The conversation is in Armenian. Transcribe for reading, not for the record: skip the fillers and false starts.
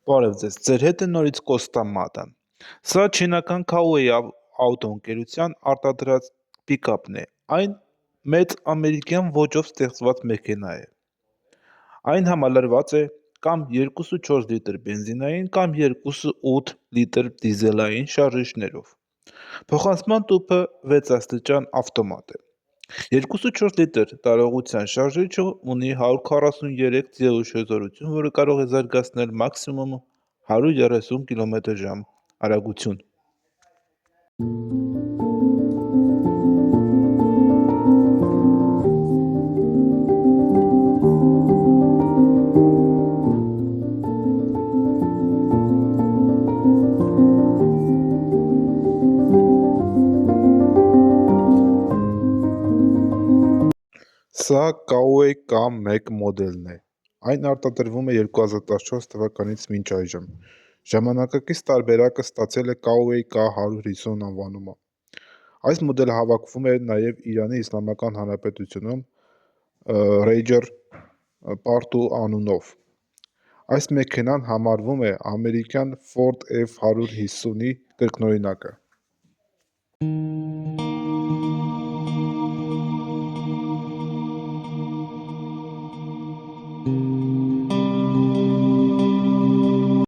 Բարև ձեզ, ձեր հետ է նորից Կոստա Մատան։ Սա չինական Kauai ավտոընկերության արտադրած պիկապն է, այն մեծ ամերիկյան ոճով ստեղծված մեքենա է։ Այն համալրված է կամ 2.4 լիտր բենզինային կամ 2.8 լիտր դիզելային շարժիչներով։ Փոխանցման տուփը 6 աստիճան ավտոմատ է։ 2.4 լիտր տարողության շարժիչը ունի 143 ձիաուժգեզուրություն, որը կարող է զարգացնել մաքսիմում 130 կմ/ժ արագություն։ Սա Kauai K1 մոդելն է։ Այն արտադրվում է 2014 թվականից մինչ այժմ։ Ժամանակակից տարբերակը ստացել է Kauai K150 անվանումը։ Այս մոդելը հավաքվում է նաև Իրանի Իսլամական Հանրապետությունում Ranger Part 2 անունով։ Այս մեքենան համարվում է ամերիկյան Ford F-150-ի կրկնօրինակը։